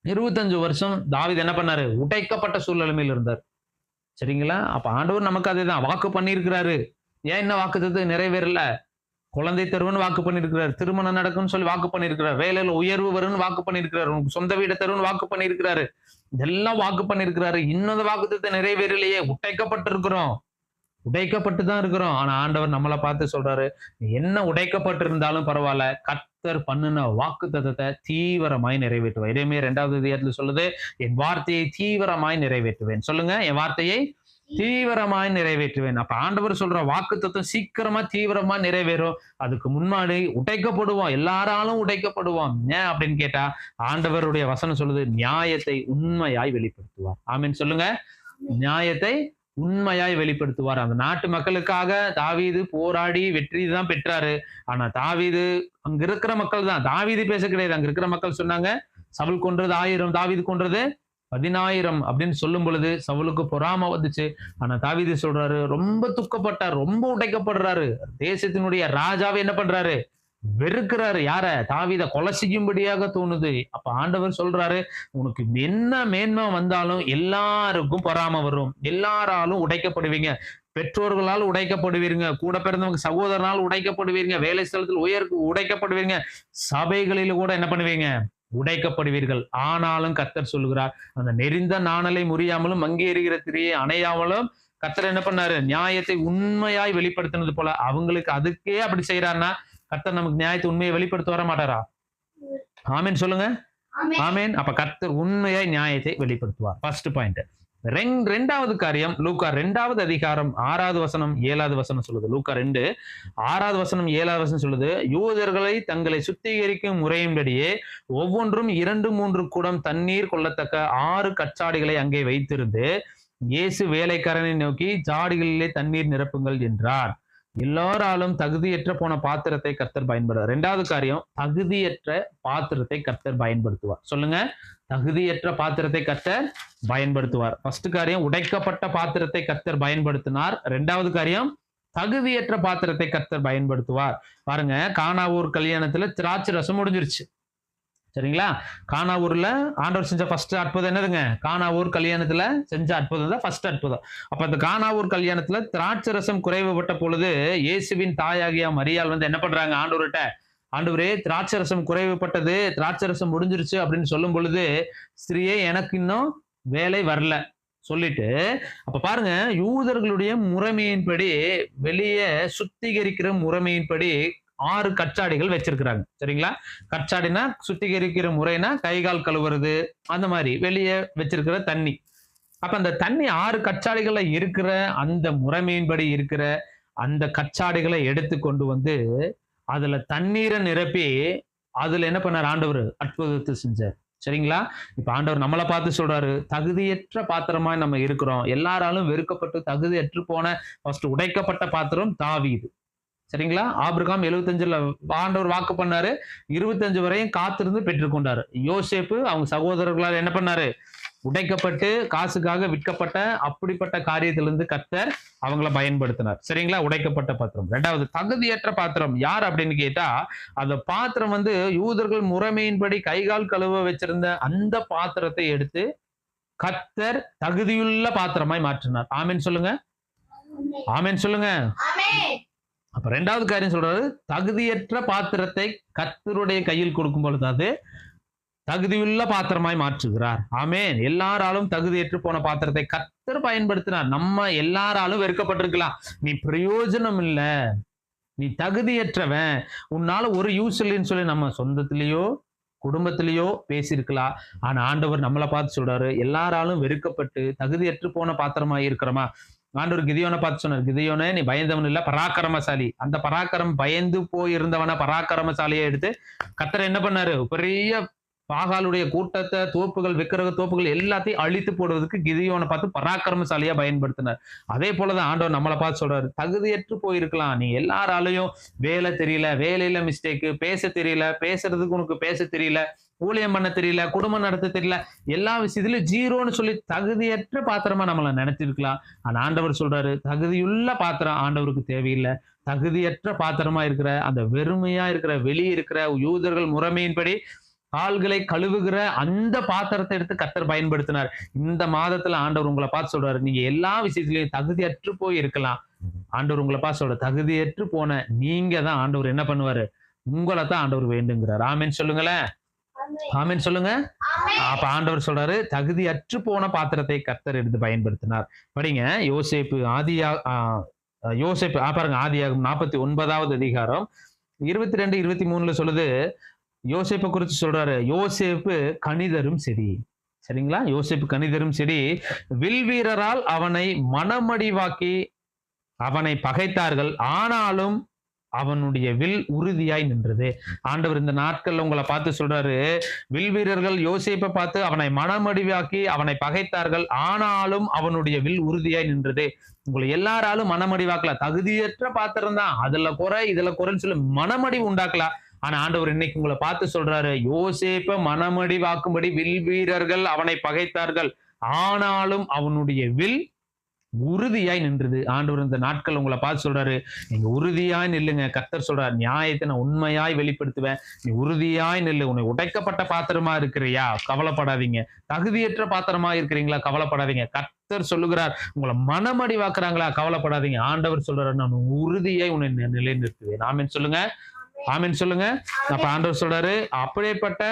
Speaker 1: 25 வருஷம் தாவீது என்ன பண்ணாரு? உடைக்கப்பட்ட சூழ்நிலைமையில் இருந்தார். சரிங்களா? அப்ப ஆண்டவர் நமக்கு அதேதான் வாக்கு பண்ணியிருக்கிறாரு. ஏன் இன்னும் வாக்குத்தத்தம் நிறைவேறல? குழந்தை தருவன்னு வாக்கு பண்ணியிருக்கிறார். திருமணம் நடக்கும்னு சொல்லி வாக்கு பண்ணியிருக்கிறார். வேலையில உயர்வு வரும்னு வாக்கு பண்ணியிருக்கிறார். உனக்கு சொந்த வீடு தருவன்னு வாக்கு பண்ணியிருக்கிறாரு. இதெல்லாம் வாக்கு பண்ணியிருக்கிறாரு. இன்னும் அந்த வாக்குத்தத்தம் நிறைவேறலையே. உடைக்கப்பட்டிருக்கிறோம். உடைக்கப்பட்டு தான் இருக்கிறோம். ஆனா ஆண்டவர் நம்மளை பார்த்து சொல்றாரு, நீ என்ன உடைக்கப்பட்டு இருந்தாலும் பரவாயில்ல, கர்த்தர் பண்ணுன வாக்குத்தத்தத்தை தீவிரமாய் நிறைவேற்றுவேன். எரேமியா 2வது அதிகாரத்துல சொல்லுது, என் வார்த்தையை தீவிரமாய் நிறைவேற்றுவேன். சொல்லுங்க, என் வார்த்தையை தீவிரமாய் நிறைவேற்றுவேன். அப்ப ஆண்டவர் சொல்ற வாக்குத்தத்தம் சீக்கிரமா தீவிரமா நிறைவேறும். அதுக்கு முன்னாடி உடைக்கப்படுவோம், எல்லாராலும் உடைக்கப்படுவோம். ஏன் அப்படின்னு கேட்டா, ஆண்டவருடைய வசனம் சொல்லுது, நியாயத்தை உண்மையாய் வெளிப்படுத்துவார். ஆமீன் சொல்லுங்க. நியாயத்தை உண்மையாய் வெளிப்படுத்துவார். அந்த நாட்டு மக்களுக்காக தாவீது போராடி வெற்றி தான் பெற்றாரு. ஆனா தாவீது அங்க இருக்கிற மக்கள் தான், தாவீது பேச கிடையாது. அங்க இருக்கிற மக்கள் சொன்னாங்க, சவுல் கொன்றது 1000, தாவீது கொன்றது 10,000 அப்படின்னு சொல்லும் பொழுது சவுலுக்கு பொறாம வந்துச்சு. ஆனா தாவீது சொல்றாரு, ரொம்ப துக்கப்பட்டார், ரொம்ப உடைக்கப்படுறாரு. தேசத்தினுடைய ராஜாவை என்ன பண்றாரு? வெறுக்கிறாரு. யார? தாவீத கொலை செய்யும்படியாக தோணுது. அப்ப ஆண்டவர் சொல்றாரு, உனக்கு என்ன மேன்மை வந்தாலும் எல்லாருக்கும் பொறாம வரும், எல்லாராலும் உடைக்கப்படுவீங்க. பெற்றோர்களால் உடைக்கப்படுவீங்க, கூட பிறந்தவங்க சகோதரனால் உடைக்கப்படுவீங்க, வேலை ஸ்தலத்தில் உடைக்கப்படுவீங்க, சபைகளில் கூட என்ன பண்ணுவீங்க? உடைக்கப்படுவீர்கள். ஆனாலும் கர்த்தர் சொல்லுகிறார், அந்த நெறிந்த நாணலை முறியாமலும் மங்கி எறிகிற திரியை அணையாமலும் கர்த்தர் என்ன பண்ணாரு? நியாயத்தை உண்மையாய் வெளிப்படுத்தினது போல அவங்களுக்கு அதுக்கே அப்படி செய்யறாருன்னா, கர்த்தர் நமக்கு நியாயத்தை உண்மையை வெளிப்படுத்த வர மாட்டாரா? ஆமீன் சொல்லுங்க. ஆமீன். அப்ப கர்த்தர் உண்மையாய் நியாயத்தை வெளிப்படுத்துவார். First point. ரெண்டாவது காரியம், லூக்கா 2வது அதிகாரம் 6வது வசனம் 7வது வசனம் சொல்லுது. லூக்கா 2 6வது வசனம் 7வது வசனம் சொல்லுது, யூதர்களை தங்களை சுத்திகரிக்கும் முறையின்படியே ஒவ்வொன்றும் 2-3 குடம் தண்ணீர் கொள்ளத்தக்க 6 கச்சாடிகளை அங்கே வைத்திருந்து இயேசு வேலைக்காரனை நோக்கி, ஜாடிகளிலே தண்ணீர் நிரப்புங்கள் என்றார். எல்லாராலும் தகுதியற்ற போன பாத்திரத்தை கர்த்தர் பயன்படுத்துவார். 2வது காரியம், தகுதியற்ற பாத்திரத்தை கர்த்தர் பயன்படுத்துவார். சொல்லுங்க, தகுதியற்ற பாத்திரத்தை கர்த்தர் பயன்படுத்துவார். ஃபர்ஸ்ட் காரியம், உடைக்கப்பட்ட பாத்திரத்தை கர்த்தர் பயன்படுத்தினார். 2வது காரியம், தகுதியற்ற பாத்திரத்தை கர்த்தர் பயன்படுத்துவார். பாருங்க, கானாவூர் கல்யாணத்துல திராட்சை ரசம் முடிஞ்சிருச்சு. சரிங்களா? கானாவூர்ல ஆண்டவர் செஞ்ச ஃபர்ஸ்ட் அற்புதம் என்னதுங்க? கானாவூர் கல்யாணத்துல செஞ்ச அற்புதம் தான் ஃபர்ஸ்ட் அற்புதம். அப்ப அந்த கானாவூர் கல்யாணத்துல திராட்சை ரசம் குறைவுபட்ட பொழுது இயேசுவின் தாயாகிய மரியாள் வந்து என்ன பண்றாங்க? ஆண்டவர்கிட்ட, ஆண்டவரே திராட்சை ரசம் குறைவுபட்டது, திராட்சை ரசம் முடிஞ்சிருச்சு அப்படின்னு சொல்லும் பொழுது, ஸ்திரியே எனக்கு இன்னும் வேலை வரல சொல்லிட்டு, அப்ப பாருங்க, யூதர்களுடைய முறைமையின்படி, வெளியே சுத்திகரிக்கிற முறைமையின்படி 6 கச்சாடிகள் வச்சிருக்கிறாங்க. சரிங்களா? கச்சாடினா சுத்திகரிக்கிற முறைனா கை கால் கழுவுறது, அந்த மாதிரி வெளியே வச்சிருக்கிற தண்ணி. அப்ப அந்த தண்ணி 6 கச்சாடிகளை இருக்கிற அந்த முறைமையின்படி இருக்கிற அந்த கச்சாடிகளை எடுத்து கொண்டு வந்து அதுல தண்ணீரை நிரப்பி அதுல என்ன பண்ணார்? ஆண்டவர் அற்புதத்தை செஞ்சார். சரிங்களா? இப்ப ஆண்டவர் நம்மளை பார்த்து சொல்றாரு, தகுதியற்ற பாத்திரமா நம்ம இருக்கிறோம், எல்லாராலும் வெறுக்கப்பட்டு தகுதியற்று போன ஃபர்ஸ்ட் உடைக்கப்பட்ட பாத்திரம் தாவீது. சரிங்களா? ஆபிரகாம் 75ல ஆண்டவர் வாக்கு பண்ணாரு, 25 வரையும் காத்திருந்து பெற்றுக்கொண்டாரு. யோசேப்பு அவங்க சகோதரர்களால் என்ன பண்ணாரு? உடைக்கப்பட்டு காசுக்காக விற்கப்பட்ட அப்படிப்பட்ட காரியத்திலிருந்து கர்த்தர் அவங்கள பயன்படுத்தினார். சரிங்களா? உடைக்கப்பட்ட பாத்திரம். 2வது, தகுதியற்ற பாத்திரம் யார் அப்படின்னு கேட்டா, அந்த பாத்திரம் வந்து யூதர்கள் முறைமையின்படி கைகால் கழுவ வச்சிருந்த அந்த பாத்திரத்தை எடுத்து கர்த்தர் தகுதியுள்ள பாத்திரமாய் மாற்றினார். ஆமீன் சொல்லுங்க. ஆமீன் சொல்லுங்க. அப்ப 2வது காரியம் சொல்றாரு, தகுதியற்ற பாத்திரத்தை கர்த்தருடைய கையில் கொடுக்கும் பொழுது அது தகுதியுள்ள பாத்திரமாய் மாற்றுகிறார். ஆமேன். எல்லாராலும் தகுதியற்று போன பாத்திரத்தை கர்த்தர் பயன்படுத்தினார். நம்ம எல்லாராலும் வெறுக்கப்பட்டிருக்கலாம், நீ பிரயோஜனம் இல்ல, நீ தகுதியற்றவன், உன்னால ஒரு யூஸ் இல்லைன்னு சொல்லி நம்ம சொந்தத்திலேயோ குடும்பத்திலேயோ பேசியிருக்கலாம். ஆனா ஆண்டவர் நம்மளை பார்த்து சொல்றாரு, எல்லாராலும் வெறுக்கப்பட்டு தகுதியற்று போன பாத்திரமாய் இருக்கிறோமா? ஆண்டவர் கிதியோனை பார்த்து சொன்னார், கிதியோனே நீ பயந்தவன் இல்ல, பராக்கிரமசாலி. அந்த பயந்து போயிருந்தவன பராக்கிரமசாலியை எடுத்து கர்த்தர் என்ன பண்ணாரு? பெரிய பாகாலுடைய கூட்டத்தை, தோப்புகள், விக்கிரக தோப்புகள் எல்லாத்தையும் அழித்து போடுவதற்கு கிதியோனை பார்த்து பராக்கிரமசாலியா பயன்படுத்தினார். அதே போலதான் ஆண்டவர் நம்மளை பார்த்து சொல்றாரு, தகுதியற்று போயிருக்கலாம், நீ எல்லாராலையும் வேலை தெரியல, வேலையில மிஸ்டேக்கு, பேச தெரியல, பேசுறதுக்கு உனக்கு பேச தெரியல, ஊழியம் பண்ண தெரியல, குடும்பம் நடத்த தெரியல, எல்லா விஷயத்திலும் ஜீரோன்னு சொல்லி தகுதியற்ற பாத்திரமா நம்மள நினைச்சிருக்கலாம். ஆனா ஆண்டவர் சொல்றாரு, தகுதியுள்ள பாத்திரம் ஆண்டவருக்கு தேவையில்லை. தகுதியற்ற பாத்திரமா இருக்கிற அந்த வெறுமையா இருக்கிற வெளியே இருக்கிற யூதர்கள் முறைமையின்படி கால்களை கழுவுகிற அந்த பாத்திரத்தை எடுத்து கர்த்தர் பயன்படுத்தினார். இந்த மாதத்துல ஆண்டவர் உங்களை பார்த்து சொல்றாரு, நீங்க எல்லா விஷயத்திலையும் தகுதியற்று போய் இருக்கலாம். ஆண்டவர் உங்களை பார்த்து சொல்ற, தகுதியற்று போன நீங்க தான் ஆண்டவர் என்ன பண்ணுவாரு, உங்களை தான் ஆண்டவர் வேண்டுங்கிறார். ஆமென் சொல்லுங்களேன். ஆமென் சொல்லுங்க. அப்ப ஆண்டவர் சொல்றாரு, தகுதியற்று போன பாத்திரத்தை கர்த்தர் எடுத்து பயன்படுத்தினார். படிங்க யோசேப்பு யோசேப்பு பாருங்க, ஆதியாகமம் 49வது அதிகாரம் 22, 23 சொல்லுது. யோசேப்பை குறித்து சொல்றாரு, யோசேப்பு கணிதரும் சரி. சரிங்களா? யோசேப்பு கணிதரும் சரி, வில் வீரரால் அவனை மனமடிவாக்கி அவனை பகைத்தார்கள், ஆனாலும் அவனுடைய வில் உறுதியாய் நின்றது. ஆண்டவர் இந்த நாட்கள்ல உங்களை பார்த்து சொல்றாரு, வில் வீரர்கள் யோசேப்பை பார்த்து அவனை மனமடிவாக்கி அவனை பகைத்தார்கள், ஆனாலும் அவனுடைய வில் உறுதியாய் நின்றது. உங்களை எல்லாராலும் மனமடிவாக்கலாம். தகுதியற்ற பாத்திரம் தான், அதுல குறை இதுல குறைன்னு சொல்லி மனமடிவு உண்டாக்கலாம். ஆனா ஆண்டவர் இன்னைக்கு உங்களை பார்த்து சொல்றாரு, யோசேப்பை மனமடிவாக்கும்படி வில் வீரர்கள் அவனை பகைத்தார்கள், ஆனாலும் அவனுடைய வில் உறுதியாய் நின்றது. ஆண்டவர் இந்த நாட்கள் உங்களை பார்த்து சொல்றாரு, நீங்க உறுதியாய் நில்லுங்க. கர்த்தர் சொல்றாரு, நியாயத்தை நான் உண்மையாய் வெளிப்படுத்துவேன், நீ உறுதியாய் நில்லு. உன்னை உடைக்கப்பட்ட பாத்திரமா இருக்கிறியா, கவலைப்படாதீங்க. தகுதியற்ற பாத்திரமா இருக்கிறீங்களா, கவலைப்படாதீங்க. கர்த்தர் சொல்லுகிறார், உங்களை மனமடிவாக்குறாங்களா, கவலைப்படாதீங்க. ஆண்டவர் சொல்றாரு, நான் உறுதியாய் உன்னை நிலைநிறுத்துவேன். ஆமென் சொல்லுங்க. ஆமென் சொல்லுங்க. அப்ப ஆண்டவர் சொல்றாரு, அப்படியேப்பட்ட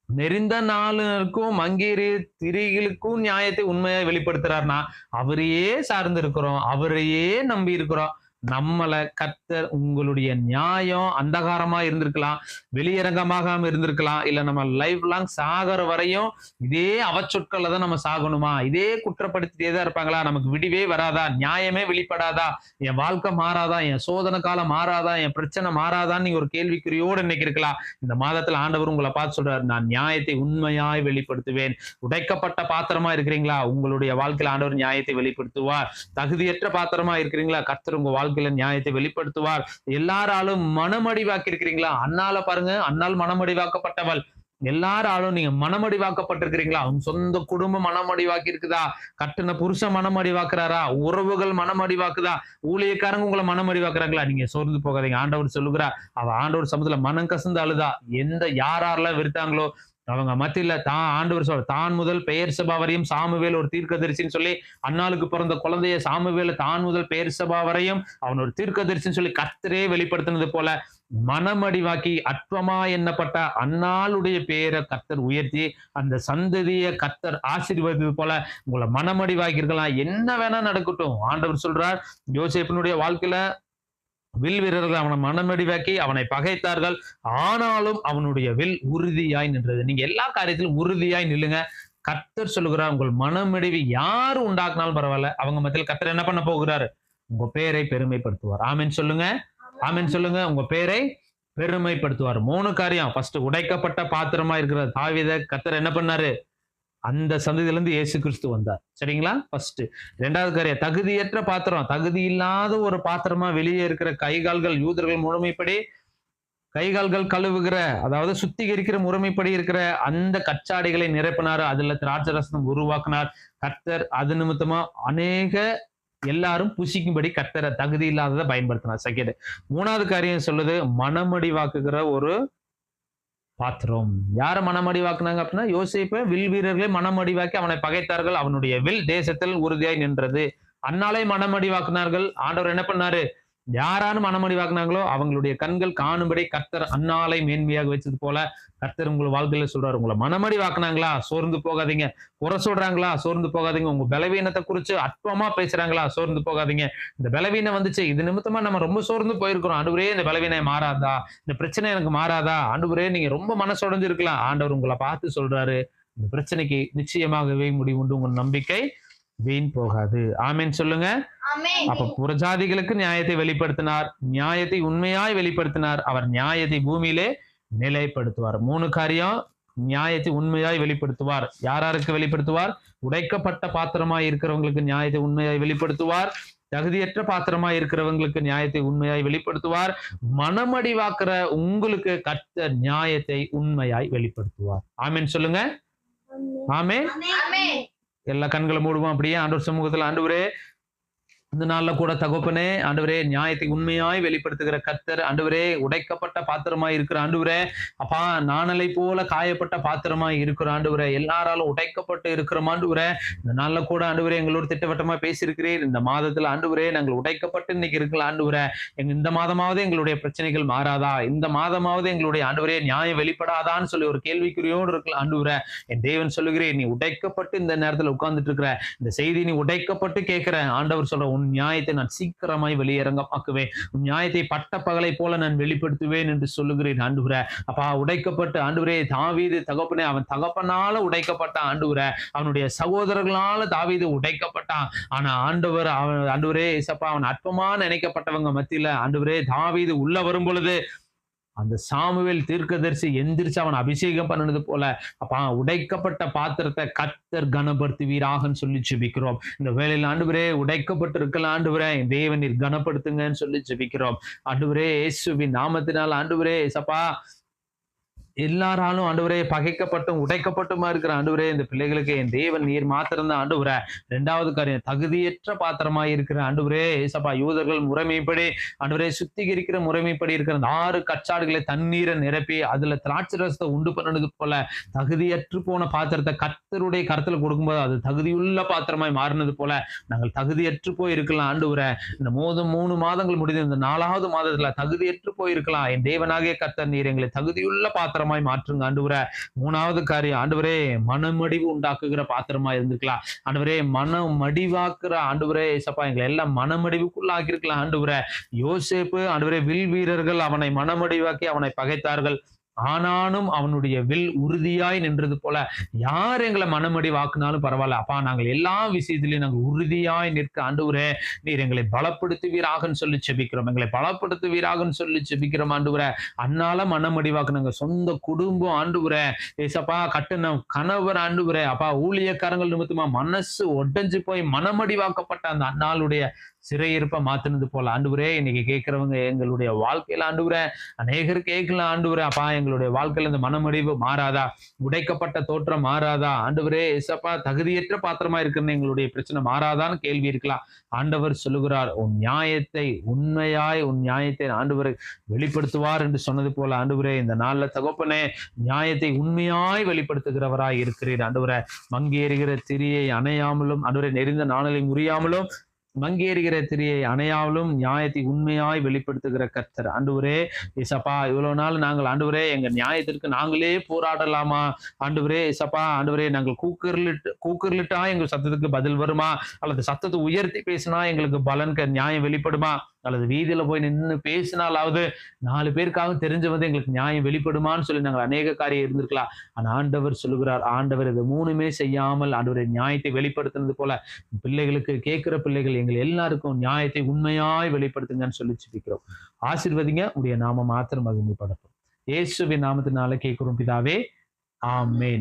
Speaker 1: நெறிந்த நாளுக்கும் மங்கீரி திரிகளுக்கும் நியாயத்தை உண்மையா வெளிப்படுத்துறாருன்னா அவரையே சார்ந்து இருக்கிறோம், அவரையே நம்பி இருக்கிறோம். நம்மளை கர்த்தர் உங்களுடைய நியாயம் அந்தகாரமா இருந்திருக்கலாம், வெளியரங்கமாக இருந்திருக்கலாம், இல்ல நம்ம லைஃப் லாங் சாகர வரையும் இதே அவச்சொற்கள்ல தான் நம்ம சாகணுமா, இதே குற்றப்படுத்திட்டே தான் இருப்பாங்களா, நமக்கு விடிவே வராதா, நியாயமே வெளிப்படாதா, என் வாழ்க்கை மாறாதா, என் சோதனை காலம் மாறாதா, என் பிரச்சனை மாறாதான்னு நீங்க ஒரு கேள்விக்குறியோடு இன்னைக்கு இருக்கலாம். இந்த மாதத்துல ஆண்டவர் உங்களை பார்த்து சொல்றாரு, நான் நியாயத்தை உண்மையாய் வெளிப்படுத்துவேன். உடைக்கப்பட்ட பாத்திரமா இருக்கிறீங்களா, உங்களுடைய வாழ்க்கையில ஆண்டவர் நியாயத்தை வெளிப்படுத்துவார். தகுதியற்ற பாத்திரமா இருக்கிறீங்களா, கர்த்தர் உங்க வாழ்க்கையில நியாயத்தை வெளிப்படுத்துவார். எல்லாராலும் மனமடிவாக்கி இருக்கிறீங்களா, அண்ணால பாருங்க, அண்ணால் மனமடிவாக்கப்பட்டவள். எல்லாராலும் நீங்க மனமடிவாக்கப்பட்டிருக்கிறீங்களா, உங்க சொந்த குடும்பம் மனமடிவாக்கி இருக்குதா, கட்டுன புருஷன் மனமடிவாக்குறாரா, உறவுகள் மனமடிவாக்குதா, ஊழியக்காரங்க உங்களை மனமடிவாக்குறாங்களா, நீங்க சோர்ந்து போகாதீங்க. ஆண்டவர் சொல்லுகிறார், ஆண்டவர் சமூகத்துல மனம் கசந்து அழுதா, யாரெல்லாம் வெறுத்தாங்களோ அவங்க மத்தியில ஆண்டவர் சொல்ற, தான் முதல் பெயர் சபா வரையும் சாமுவேல் ஒரு தீர்க்கதரிசின்னு சொல்லி, அன்னாளுக்கு பிறந்த குழந்தைய சாமுவேல் தான் முதல் பெயர் சபா வரையும் அவன் ஒரு தீர்க்கதரிசின்னு சொல்லி கர்த்தரே வெளிப்படுத்தினது போல, மனமடிவாக்கி அற்பமா எண்ணப்பட்ட அன்னாளுடைய பெயரை கர்த்தர் உயர்த்தி அந்த சந்ததியை கர்த்தர் ஆசீர்வதித்தது போல உங்களை மனமடிவாக்கி இருக்கலாம். என்ன வேணா நடக்கட்டும். ஆண்டவர் சொல்றார், யோசேப்பினுடைய வாழ்க்கையில வில் வீரர்கள் அவனை மனமடிவாக்கி அவனை பகைத்தார்கள், ஆனாலும் அவனுடைய வில் உறுதியாய் நின்றது. நீங்க எல்லா காரியத்திலும் உறுதியாய் நில்லுங்க. கர்த்தர் சொல்லுகிறார், உங்கள் மனமடிவு யாரு உண்டாக்குனாலும் பரவாயில்ல, அவங்க மத்தியில் கர்த்தர் என்ன பண்ண போகிறாரு, உங்க பேரை பெருமைப்படுத்துவார். ஆமென் சொல்லுங்க. ஆமென் சொல்லுங்க. உங்க பேரை பெருமைப்படுத்துவார். 3 காரியம். ஃபர்ஸ்ட், உடைக்கப்பட்ட பாத்திரமா இருக்கிற தாவீதை கர்த்தர் என்ன பண்ணாரு, அந்த சந்ததியில இருந்து இயேசு கிறிஸ்து வந்தார். சரிங்களா? ஃபர்ஸ்ட். 2வது காரியம், தகுதியற்ற பாத்திரம், தகுதி இல்லாத ஒரு பாத்திரமா வெளியே இருக்கிற கைகால்கள், யூதர்கள் முறைமைப்படி கைகால்கள் கழுவுகிற, அதாவது சுத்திகரிக்கிற முறைமைப்படி இருக்கிற அந்த கச்சாடிகளை நிரப்பினார். அதுல திராட்சரசம் உருவாக்கினார் கர்த்தர். அது நிமித்தமா அநேக எல்லாரும் புசிக்கும்படி கர்த்தரை தகுதி இல்லாததை பயன்படுத்தினார். செகண்ட். 3வது காரியம் சொல்லுது, மனமடிவாக்குகிற ஒரு பாத்திரம். யார மனமடிவாக்குனாங்க அப்படின்னா, யோசேப்பை வில் வீரர்களே மனமடிவாக்கி அவனை பகைத்தார்கள், அவனுடைய வில் தேசத்தில் உறுதியாய் நின்றது. அன்னாலே மனமடிவாக்குனார்கள். ஆண்டவர் என்ன பண்ணாரு, யாரானு மனமடிவாக்குனாங்களோ அவங்களுடைய கண்கள் காணும்படி கர்த்தர் அன்னாலை மேன்மையாக வச்சது போல கர்த்தர் உங்கள் வாழ்க்கையில சொல்றாரு, உங்களை மனமடிவாக்குனாங்களா, சோர்ந்து போகாதீங்க. குறை சொல்றாங்களா, சோர்ந்து போகாதீங்க. உங்க பலவீனத்தை குறிச்சு அற்பமா பேசுறாங்களா, சோர்ந்து போகாதீங்க. இந்த பலவீனம் வந்துச்சு, இது நிமித்தமா நம்ம ரொம்ப சோர்ந்து போயிருக்கிறோம், ஆண்டவரே இந்த பலவீனம் மாறாதா, இந்த பிரச்சனை எனக்கு மாறாதா, ஆண்டவரே நீங்க ரொம்ப மனசொடைஞ்சு இருக்கலாம். ஆண்டவர் உங்களை பார்த்து சொல்றாரு, இந்த பிரச்சனைக்கு நிச்சயமாகவே முடிவு உண்டு, உங்க நம்பிக்கை வீண் போகாது. ஆமென் சொல்லுங்க. அப்ப புறஜாதிகளுக்கு நியாயத்தை வெளிப்படுத்தினார், நியாயத்தை உண்மையாய் வெளிப்படுத்தினார், அவர் நியாயத்தை பூமியிலே நிலைப்படுத்துவார். 3 காரியம். நியாயத்தை உண்மையாய் வெளிப்படுத்துவார். யாராருக்கு வெளிப்படுத்துவார், உடைக்கப்பட்ட பாத்திரமாய் இருக்கிறவங்களுக்கு நியாயத்தை உண்மையாய் வெளிப்படுத்துவார். தகுதியற்ற பாத்திரமா இருக்கிறவங்களுக்கு நியாயத்தை உண்மையாய் வெளிப்படுத்துவார். மனமடிவாக்குற உங்களுக்கு கர்த்தர் நியாயத்தை உண்மையாய் வெளிப்படுத்துவார். ஆமென் சொல்லுங்க. ஆமென். எல்லா கண்களை மூடுவோம். அப்படியே ஆண்டவர் சமூகத்துல, ஆண்டவரே இந்த நாள்ல கூட தகப்பனே, ஆண்டவரே நியாயத்தை உண்மையாய் வெளிப்படுத்துகிற கர்த்தர், ஆண்டவரே உடைக்கப்பட்ட பாத்திரமாய் இருக்கிற ஆண்டவரே, அப்பா நாணலை போல காயப்பட்ட பாத்திரமாய் இருக்கிற ஆண்டவரே, எல்லாராலும் உடைக்கப்பட்டு இருக்கிற ஆண்டவரே, இந்த நாள்ல கூட ஆண்டவரே எங்களோட திட்டவட்டமா பேசியிருக்கிறீர். இந்த மாதத்துல ஆண்டவரே நாங்கள் உடைக்கப்பட்டு இன்னைக்கு இருக்கலாம் ஆண்டவரே, இந்த மாதமாவது எங்களுடைய பிரச்சனைகள் மாறாதா, இந்த மாதமாவது எங்களுடைய ஆண்டவரே நியாயம் வெளிப்படாதான்னு சொல்லி ஒரு கேள்விக்குறியோடு இருக்கலாம் ஆண்டவரே. என் தேவன் சொல்லுகிறேன், நீ உடைக்கப்பட்டு இந்த நேரத்துல உட்கார்ந்துட்டு இருக்கிற இந்த செய்தி, நீ உடைக்கப்பட்டு கேட்கிற ஆண்டவர் சொல்ற, உன் நியாயத்தை நான் சீக்கிரமாய் வெளியரங்கமாக்குவேன், உன் நியாயத்தை பட்ட பகலை போல நான் வெளிப்படுத்துவேன் என்று சொல்லுகிறேன் ஆண்டவரே. அப்பா உடைக்கப்பட்டு ஆண்டவரே தாவீது தகப்பனே, அவன் தகப்பனால உடைக்கப்பட்டான் ஆண்டவரே, அவனுடைய சகோதரர்களால தாவீது உடைக்கப்பட்டான். ஆனா ஆண்டவர் ஆண்டவரே இசப்பா, அவன் அற்பமா நினைக்கப்பட்டவங்க மத்தியில ஆண்டவரே தாவீது உள்ள வரும் பொழுது அந்த சாமுவேல் தீர்க்கதரிசி எந்திரிச்சு அவன் அபிஷேகம் பண்ணது போல, அப்பா உடைக்கப்பட்ட பாத்திரத்தை கர்த்தர் கனப்படுத்துவீராகன்னு சொல்லி ஜெபிக்கிறோம். இந்த வேளையில் ஆண்டவரே உடைக்கப்பட்டு இருக்கலாம் ஆண்டவரே, தேவன் நீர் கனப்படுத்துங்கன்னு சொல்லி ஜெபிக்கிறோம். ஆண்டவரே இயேசுவின் நாமத்தினால் ஆண்டவரே இசப்பா, எல்லாராலும் ஆண்டவரே பகைக்கப்பட்டும் உடைக்கப்பட்டுமா இருக்கிற ஆண்டவரே, இந்த பிள்ளைகளுக்கு என் தேவன் நீர் மாத்திரம் தான் ஆண்டவரே. இரண்டாவது காரியம், தகுதியற்ற பாத்திரமாய் இருக்கிற ஆண்டவரே ஏசப்பா, யூதர்கள் முறைமைப்படி ஆண்டவரே சுத்திகரிக்கிற முறைமைப்படி இருக்கிற அந்த 6 கச்சாடுகளை தண்ணீரை நிரப்பி அதுல திராட்சை ரசத்தை உண்டு பண்ணது போல, தகுதியற்று போன பாத்திரத்தை கர்த்தருடைய கருத்துல கொடுக்கும்போது அது தகுதியுள்ள பாத்திரமாய் மாறினது போல நாங்கள் தகுதியற்று போய் இருக்கலாம் ஆண்டவரே. இந்த 3 மாதங்கள் முடிந்து இந்த 4வது மாதத்துல தகுதியற்று போயிருக்கலாம். என் தேவனாகிய கர்த்தர் நீர் எங்களை தகுதியுள்ள பாத்திரமாய் மாற்றுங்க ஆண்டவரே. 3வது காரியம், ஆண்டவரே மனமடிவு உண்டாக்குகிற பாத்திரமா இருந்திருக்கலாம் ஆண்டவரே, மனமடிவாக்குற ஆண்டவரே ஏசப்பா, எங்களை எல்லாம் மனமடிவுக்குள்ள ஆக்கியிருக்கலாம் ஆண்டவரே. யோசேப்பு ஆண்டவரே, வில் வீரர்கள் அவனை மனமடிவாக்கி அவனை பகைத்தார்கள், ஆனாலும் அவனுடைய வில் உறுதியாய் நின்றது போல யார் எங்களை மனமடி வாக்குனாலும் பரவாயில்ல அப்பா, நாங்கள் எல்லா விஷயத்திலையும் நாங்கள் உறுதியாய் நிற்க ஆண்டவரே நீர் எங்களை பலப்படுத்துவீராகன்னு சொல்லி செபிக்கிறோம். எங்களை பலப்படுத்துவீராகன்னு சொல்லி செபிக்கிறோம் ஆண்டவரே. அன்னால மனமடி வாக்கு நாங்கள் சொந்த குடும்பம் ஆண்டவரே ஏசப்பா, கட்டுன கணவர் ஆண்டவரே, அப்பா ஊழியக்காரங்கள் நிமித்தமா மனசு உடைஞ்சு போய் மனமடி வாக்கப்பட்ட அந்த அன்னாளுடைய சிறையிருப்ப மாத்தினது போல ஆண்டவரே, இன்னைக்கு கேட்கிறவங்க எங்களுடைய வாழ்க்கையில ஆண்டவரே அநேகர் கேட்கலாம் ஆண்டவரே, அப்பா எங்களுடைய வாழ்க்கையில இந்த மனமடிவு மாறாதா, உடைக்கப்பட்ட தோற்றம் மாறாதா ஆண்டவரே ஏசப்பா, தகுதியற்ற பாத்திரமா இருக்கிற எங்களுடைய பிரச்சனை மாறாதான்னு கேள்வி இருக்கலாம். ஆண்டவர் சொல்லுகிறார், உன் நியாயத்தை உண்மையாய் உன் நியாயத்தை ஆண்டவரை வெளிப்படுத்துவார் என்று சொன்னது போல ஆண்டவரே, இந்த நாள்ல தகப்பனே நியாயத்தை உண்மையாய் வெளிப்படுத்துகிறவராய் இருக்கிறீர் ஆண்டவரே. மங்கி எறிகிற திரியை அணையாமலும் ஆண்டவரை நெறிந்த நாணலை முறியாமலும் மங்கேறுகிற திரியை அணையாமலும் நியாயத்தை உண்மையாய் வெளிப்படுத்துகிற கர்த்தர் ஆண்டவரே ஏசப்பா. இவ்வளவு நாள் நாங்கள் ஆண்டவரே எங்க நியாயத்திற்கு நாங்களே போராடலாமா ஆண்டவரே ஏசப்பா, ஆண்டவரே நாங்கள் கூக்குரலிட்டா எங்கள் சத்தத்துக்கு பதில் வருமா, அல்லது சத்தத்தை உயர்த்தி பேசினா எங்களுக்கு பலனுக்கு நியாயம் வெளிப்படுமா, அல்லது வீதியில போய் நின்று பேசினாலாவது 4 பேருக்காக தெரிஞ்ச வந்து எங்களுக்கு நியாயம் வெளிப்படுமான்னு சொல்லி நாங்கள் அநேக காரியம் இருந்திருக்கலாம். ஆனா ஆண்டவர் சொல்லுகிறார், ஆண்டவர் இது 3மே செய்யாமல் ஆண்டவரை நியாயத்தை வெளிப்படுத்தினது போல பிள்ளைகளுக்கு, கேட்கிற பிள்ளைகள் எங்கள் எல்லாருக்கும் நியாயத்தை உண்மையாய் வெளிப்படுத்துங்கன்னு சொல்லி ஜெபிக்கிறோம். ஆசீர்வதிங்க, உடைய நாம மாத்திரம் மகிமைப்படட்டும். இயேசுவின் நாமத்தினால கேட்கிறோம் பிதாவே, ஆமென்.